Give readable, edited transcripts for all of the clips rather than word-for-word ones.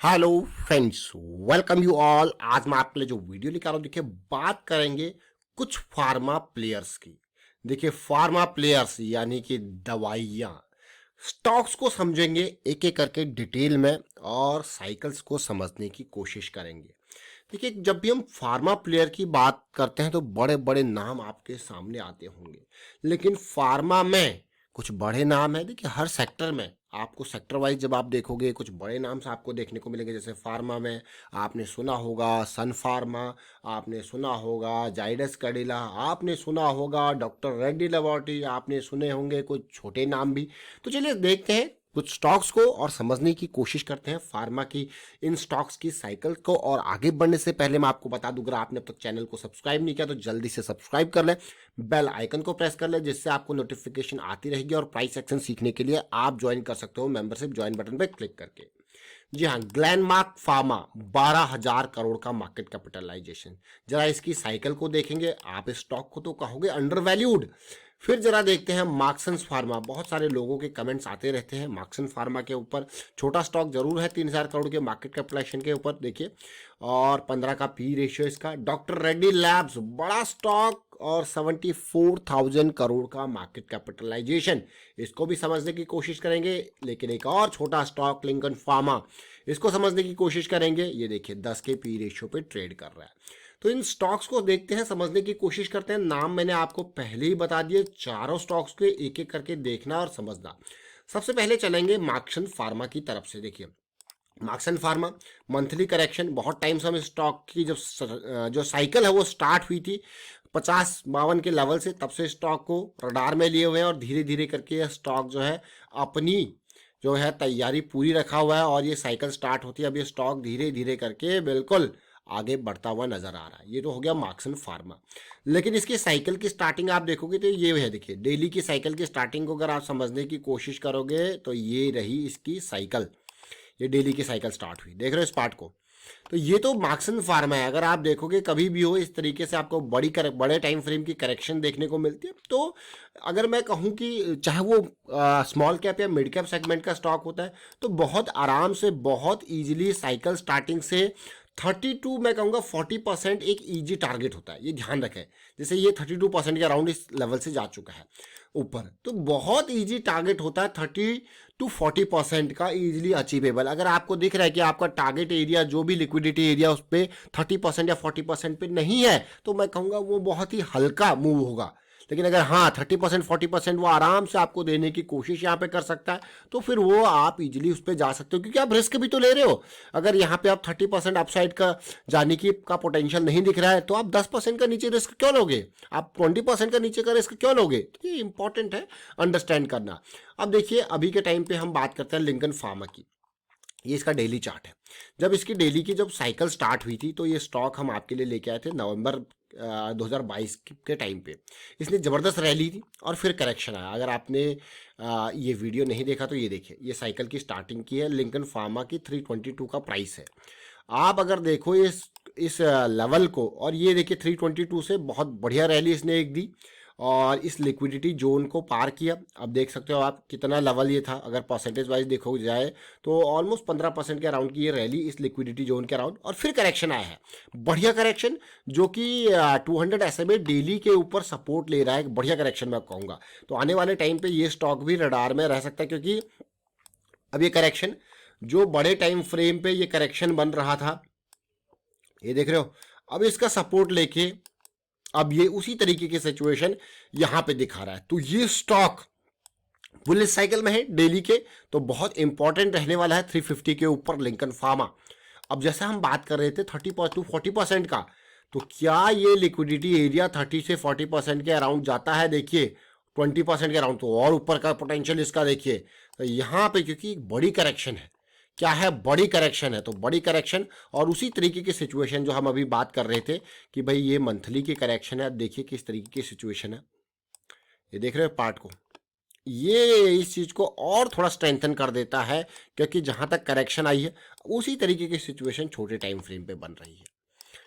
Hello friends, welcome you all. आज मैं आपके लिए जो वीडियो लेकर आ रहा हूँ, देखिए बात करेंगे कुछ फार्मा प्लेयर्स की। देखिए फार्मा प्लेयर्स यानी कि दवाइयाँ, स्टॉक्स को समझेंगे एक एक करके डिटेल में और साइकिल्स को समझने की कोशिश करेंगे। देखिए जब भी हम फार्मा प्लेयर की बात करते हैं तो बड़े बड़े नाम आपके सामने आते होंगे, लेकिन फार्मा में कुछ बड़े नाम है। देखिए हर सेक्टर में आपको सेक्टर वाइज जब आप देखोगे कुछ बड़े नाम से आपको देखने को मिलेंगे। जैसे फार्मा में आपने सुना होगा सन फार्मा, आपने सुना होगा जाइडस कैडिला, आपने सुना होगा डॉक्टर रेड्डी लेबोरेटरी, आपने सुने होंगे कुछ छोटे नाम भी। तो चलिए देखते हैं कुछ स्टॉक्स को और समझने की कोशिश करते हैं फार्मा की इन स्टॉक्स की साइकिल को। और आगे बढ़ने से पहले मैं आपको बता दूं, अगर आपने अब तक चैनल को सब्सक्राइब नहीं किया तो जल्दी से सब्सक्राइब कर लें, बेल आइकन को प्रेस कर लें, जिससे आपको नोटिफिकेशन आती रहेगी। और प्राइस एक्शन सीखने के लिए आप ज्वाइन कर सकते हो मेंबरशिप ज्वाइन बटन पर क्लिक करके। जी हाँ, ग्लैनमार्क फार्मा 12,000 करोड़ का मार्केट कैपिटलाइजेशन। जरा इसकी साइकिल को देखेंगे आप, इस स्टॉक को तो कहोगे अंडर वैल्यूड। फिर जरा देखते हैं मार्क्सन फार्मा। बहुत सारे लोगों के कमेंट्स आते रहते हैं मार्क्सन फार्मा के ऊपर। छोटा स्टॉक जरूर है, 3,000 करोड़ के मार्केट कैपिटलाइजेशन के ऊपर देखिए, और 15 का पी रेशियो इसका। डॉक्टर रेड्डी लैब्स बड़ा स्टॉक और 74,000 करोड़ का मार्केट कैपिटलाइजेशन, इसको भी समझने की कोशिश करेंगे। लेकिन एक और छोटा स्टॉक लिंकन फार्मा, इसको समझने की कोशिश करेंगे। ये देखिए 10 के पी रेशियो पे ट्रेड कर रहा है। तो इन स्टॉक्स को देखते हैं, समझने की कोशिश करते हैं। नाम मैंने आपको पहले ही बता दिए, चारों स्टॉक्स को एक एक करके देखना और समझना। सबसे पहले चलेंगे मार्क्सन फार्मा की तरफ से। देखिए मार्क्सन फार्मा मंथली करेक्शन, बहुत टाइम से हम स्टॉक की जब जो साइकिल है वो स्टार्ट हुई थी 50-52 के लेवल से, तब से स्टॉक को रडार में लिए हुए हैं। और धीरे धीरे करके यह स्टॉक जो है अपनी जो है तैयारी पूरी रखा हुआ है और ये साइकिल स्टार्ट होती है। अब ये स्टॉक धीरे धीरे करके बिल्कुल आगे बढ़ता हुआ नजर आ रहा है। ये तो हो गया मार्क्सन फार्मा। लेकिन इसकी साइकिल की स्टार्टिंग आप देखोगे तो ये है, देखिए डेली की साइकिल की स्टार्टिंग को अगर आप समझने की कोशिश करोगे तो ये रही इसकी साइकिल। ये डेली की साइकिल स्टार्ट हुई, देख रहे हो इस पार्ट को। तो ये तो मार्क्सन फार्मा है। अगर आप देखोगे कभी भी हो इस तरीके से आपको बड़े टाइम फ्रेम की करेक्शन देखने को मिलती है। तो अगर मैं कहूँ कि चाहे वो स्मॉल कैप या मिड कैप सेगमेंट का स्टॉक होता है, तो बहुत आराम से बहुत इजीली साइकिल स्टार्टिंग से 32, मैं कहूँगा 40% एक इजी टारगेट होता है। ये ध्यान रखें, जैसे ये 32% के अराउंड इस लेवल से जा चुका है ऊपर, तो बहुत इजी टारगेट होता है 30 to 40% का, इजीली अचीवेबल। अगर आपको दिख रहा है कि आपका टारगेट एरिया जो भी लिक्विडिटी एरिया उस पर 30% या 40% पे नहीं है, तो मैं कहूँगा वो बहुत ही हल्का मूव होगा। लेकिन अगर हाँ 30% 40% वो आराम से आपको देने की कोशिश यहाँ पे कर सकता है, तो फिर वो आप इजीली उस पर जा सकते हो, क्योंकि आप रिस्क भी तो ले रहे हो। अगर यहाँ पे आप 30% अपसाइड का जाने की का पोटेंशियल नहीं दिख रहा है, तो आप 10% का नीचे रिस्क क्यों लोगे, आप 20% का नीचे का रिस्क क्यों लोगे। तो ये इंपॉर्टेंट है अंडरस्टैंड करना। अब देखिए अभी के टाइम पे हम बात करते हैं लिंकन फार्मा की। ये इसका डेली चार्ट है। जब इसकी डेली की जब साइकिल स्टार्ट हुई थी, तो ये स्टॉक हम आपके लिए लेके आए थे नवंबर 2022 के टाइम पे। इसने ज़बरदस्त रैली थी और फिर करेक्शन आया। अगर आपने ये वीडियो नहीं देखा तो ये देखिए, ये साइकिल की स्टार्टिंग की है। लिंकन फार्मा की 322 का प्राइस है। आप अगर देखो इस लेवल को, और ये देखिए 322 से बहुत बढ़िया रैली इसने एक दी और इस लिक्विडिटी जोन को पार किया। अब देख सकते हो आप कितना लेवल ये था, अगर परसेंटेज वाइज देखो जाए तो ऑलमोस्ट 15% के अराउंड की ये रैली इस लिक्विडिटी जोन के अराउंड, और फिर करेक्शन आया है। बढ़िया करेक्शन, जो कि 200 SMA डेली के ऊपर सपोर्ट ले रहा है। बढ़िया करेक्शन मैं कहूँगा। तो आने वाले टाइम पे ये स्टॉक भी रडार में रह सकता है, क्योंकि अब ये करेक्शन जो बड़े टाइम फ्रेम पे ये करेक्शन बन रहा था, ये देख रहे हो, अब इसका सपोर्ट लेके अब ये उसी तरीके की सिचुएशन यहां पे दिखा रहा है। तो ये स्टॉक बुलिश साइकिल में है डेली के, तो बहुत इंपॉर्टेंट रहने वाला है 350 के ऊपर लिंकन फार्मा। अब जैसे हम बात कर रहे थे 30 to 40% का, तो क्या ये लिक्विडिटी एरिया 30 से 40% के अराउंड जाता है। देखिए 20% के अराउंड, तो और ऊपर का पोटेंशियल इसका देखिए। तो यहाँ पे क्योंकि बड़ी करेक्शन है, क्या है, बड़ी करेक्शन है, तो बड़ी करेक्शन और उसी तरीके की सिचुएशन जो हम अभी बात कर रहे थे कि भाई ये मंथली की करेक्शन है। अब देखिए किस तरीके की सिचुएशन है, ये देख रहे हो पार्ट को, ये इस चीज को और थोड़ा स्ट्रेंथन कर देता है, क्योंकि जहां तक करेक्शन आई है उसी तरीके की सिचुएशन छोटे टाइम फ्रेम पे बन रही है।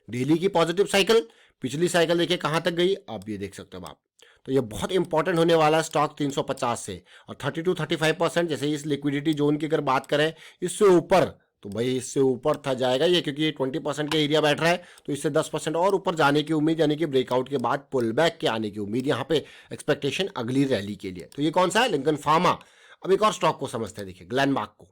डेली की पॉजिटिव साइकिल, पिछली साइकिल देखिए कहां तक गई, अब ये देख सकते हो आप। तो ये बहुत इंपॉर्टेंट होने वाला स्टॉक 350 से, और 30 to 35% जैसे इस लिक्विडिटी जोन की अगर बात करें, इससे ऊपर तो भाई इससे ऊपर था जाएगा ये, क्योंकि ये 20% के एरिया बैठ रहा है, तो इससे 10% और ऊपर जाने की उम्मीद, यानी कि ब्रेकआउट के बाद पुल बैक के आने की उम्मीद यहाँ पे एक्सपेक्टेशन अगली रैली के लिए। तो ये कौन सा है? Lincoln pharma. अब एक और स्टॉक को समझते हैं, देखिए ग्लेनमार्क को।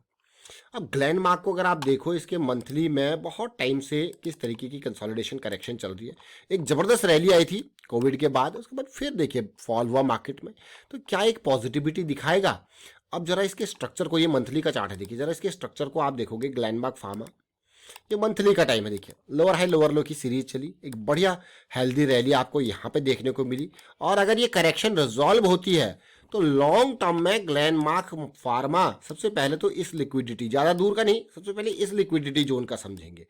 अब ग्लेनमार्क को अगर आप देखो, इसके मंथली में बहुत टाइम से किस तरीके की कंसोलिडेशन करेक्शन चल रही है। एक जबरदस्त रैली आई थी कोविड के बाद, उसके बाद फिर देखिए फॉल हुआ मार्केट में। तो क्या एक पॉजिटिविटी दिखाएगा? अब जरा इसके स्ट्रक्चर को, ये मंथली का चार्ट है, देखिए जरा इसके स्ट्रक्चर को आप देखोगे, ग्लेनमार्क फार्मा, ये मंथली का टाइम है, देखिए लोअर हाई लोअर लो की सीरीज चली, एक बढ़िया हेल्दी रैली आपको यहाँ पे देखने को मिली। और अगर ये करेक्शन रिजॉल्व होती है तो लॉन्ग टर्म में ग्लेनमार्क फार्मा सबसे पहले तो इस लिक्विडिटी, ज़्यादा दूर का नहीं, सबसे पहले इस लिक्विडिटी जोन का समझेंगे,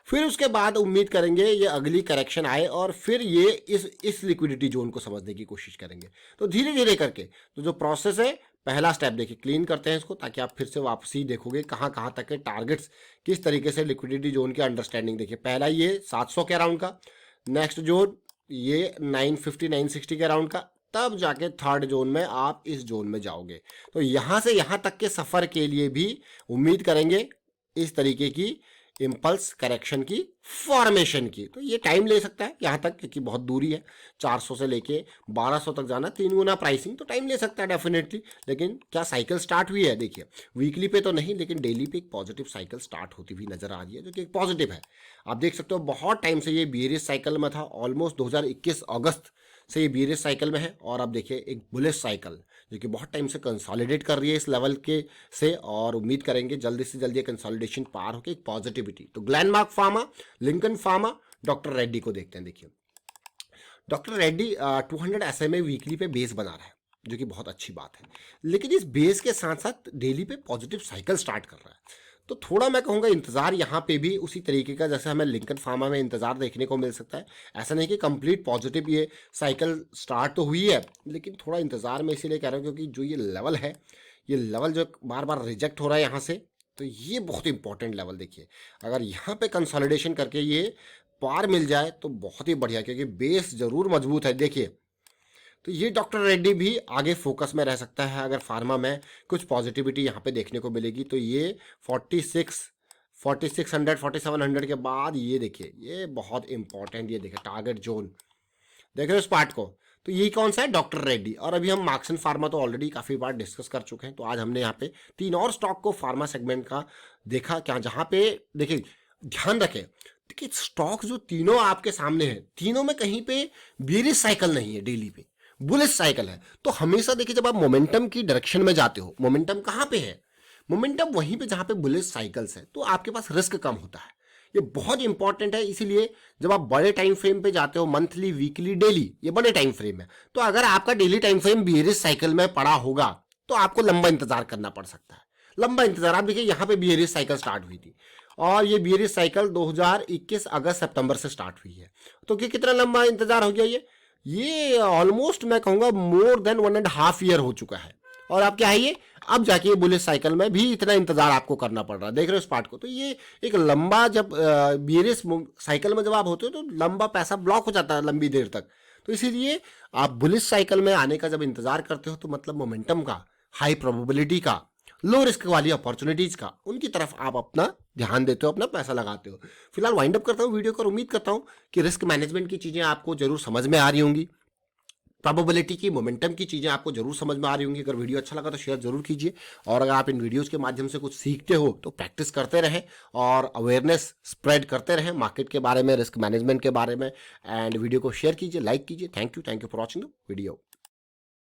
फिर उसके बाद उम्मीद करेंगे ये अगली करेक्शन आए और फिर ये इस लिक्विडिटी जोन को समझने की कोशिश करेंगे। तो धीरे धीरे करके तो जो प्रोसेस है, पहला स्टेप देखिए क्लीन करते हैं इसको, ताकि आप फिर से वापसी देखोगे कहाँ कहाँ तक के टारगेट्स, किस तरीके से लिक्विडिटी जोन की अंडरस्टैंडिंग। देखिए पहला ये 700 के अराउंड का, नेक्स्ट जोन ये 950 960 के अराउंड का, तब जाके थर्ड जोन में आप इस जोन में जाओगे। तो यहाँ से यहाँ तक के सफ़र के लिए भी उम्मीद करेंगे इस तरीके की इम्पल्स करेक्शन की फॉर्मेशन की। तो ये टाइम ले सकता है यहाँ तक, क्योंकि बहुत दूरी है, 400 से लेके 1200 तक जाना, 3 गुना प्राइसिंग, तो टाइम ले सकता है डेफिनेटली। लेकिन क्या साइकिल स्टार्ट हुई है? देखिए वीकली पे तो नहीं, लेकिन डेली पे एक पॉजिटिव साइकिल स्टार्ट होती हुई नजर आ रही है, जो कि एक पॉजिटिव है। आप देख सकते हो बहुत टाइम से ये बियरिश साइकिल में था, ऑलमोस्ट 2021 अगस्त से ये बियरिश साइकिल में है। और अब देखिए एक बुलिश साइकिल जो कि बहुत टाइम से कंसोलिडेट कर रही है इस लेवल के से, और उम्मीद करेंगे जल्दी से जल्दी कंसोलिडेशन पार होकर एक पॉजिटिविटी। तो Glenmark pharma, Lincoln pharma, doctor Reddy को देखते हैं। देखिए डॉक्टर रेड्डी 200 SMA वीकली पे बेस बना रहा है, जो कि बहुत अच्छी बात है, लेकिन इस बेस के साथ साथ डेली पे पॉजिटिव साइकिल स्टार्ट कर रहा है। तो थोड़ा मैं कहूँगा इंतज़ार यहाँ पे भी उसी तरीके का जैसे हमें लिंकन फार्मा में इंतज़ार देखने को मिल सकता है। ऐसा नहीं कि कंप्लीट पॉजिटिव ये साइकिल स्टार्ट तो हुई है, लेकिन थोड़ा इंतज़ार में इसीलिए कह रहा हूँ क्योंकि जो ये लेवल है, ये लेवल जो बार बार रिजेक्ट हो रहा है यहाँ से, तो ये बहुत इंपॉर्टेंट लेवल। देखिए अगर यहाँ पे कंसोलिडेशन करके ये पार मिल जाए तो बहुत ही बढ़िया, क्योंकि बेस ज़रूर मजबूत है। देखिए तो ये डॉक्टर रेड्डी भी आगे फोकस में रह सकता है, अगर फार्मा में कुछ पॉजिटिविटी यहाँ पे देखने को मिलेगी तो ये 4600 4700 के बाद ये देखिए ये बहुत इंपॉर्टेंट, ये देखिए टारगेट जोन देख रहे हो इस पार्ट को। तो ये कौन सा है? डॉक्टर रेड्डी। और अभी हम मार्क्सन फार्मा तो ऑलरेडी काफ़ी बार डिस्कस कर चुके हैं, तो आज हमने यहाँ पे 3 और स्टॉक को फार्मा सेगमेंट का देखा, क्या जहाँ पे देखिए ध्यान रखें, देखिए स्टॉक जो तीनों आपके सामने हैं, तीनों में कहीं पे बेरिश साइकिल नहीं है, डेली पे बुलिश साइकिल है। तो हमेशा देखिए जब आप मोमेंटम की डायरेक्शन में जाते हो, मोमेंटम कहाँ पे है? मोमेंटम वहीं पे जहाँ पे बुलिश साइकिल्स है, तो आपके पास रिस्क कम होता है। ये बहुत इंपॉर्टेंट है, इसीलिए जब आप बड़े टाइम फ्रेम पे जाते हो, मंथली वीकली डेली, ये बड़े टाइम फ्रेम है, तो अगर आपका daily time frame bearish cycle में पड़ा होगा तो आपको लंबा इंतजार करना पड़ सकता है। लंबा इंतजार, आप देखिए यहाँ पे बियरिश साइकिल स्टार्ट हुई थी और ये बियरिश साइकिल 2021 अगस्त सितंबर से स्टार्ट हुई है, तो कितना लंबा इंतजार हो गया ये ऑलमोस्ट मैं कहूँगा मोर देन 1.5 ईयर हो चुका है। और अब क्या है ये, अब जाके ये बुलिश साइकिल में भी इतना इंतजार आपको करना पड़ रहा है, देख रहे हो इस पार्ट को। तो ये एक लंबा, जब बियरिश साइकिल में जब आप होते हो तो लंबा पैसा ब्लॉक हो जाता है लंबी देर तक। तो इसीलिए आप बुलिश साइकिल में आने का जब इंतजार करते हो तो मतलब मोमेंटम का, हाई प्रोबेबिलिटी का, लो रिस्क वाली अपॉर्चुनिटीज का, उनकी तरफ आप अपना ध्यान देते हो, अपना पैसा लगाते हो। फिलहाल वाइंड अप करता हूँ वीडियो को, उम्मीद करता हूँ कि रिस्क मैनेजमेंट की चीज़ें आपको जरूर समझ में आ रही होंगी, प्रोबेबिलिटी की, मोमेंटम की चीज़ें आपको जरूर समझ में आ रही होंगी। अगर वीडियो अच्छा लगा तो शेयर जरूर कीजिए, और अगर आप इन वीडियोस के माध्यम से कुछ सीखते हो तो प्रैक्टिस करते रहें और अवेयरनेस स्प्रेड करते रहें मार्केट के बारे में, रिस्क मैनेजमेंट के बारे में। एंड वीडियो को शेयर कीजिए, लाइक कीजिए। Thank you for watching the video.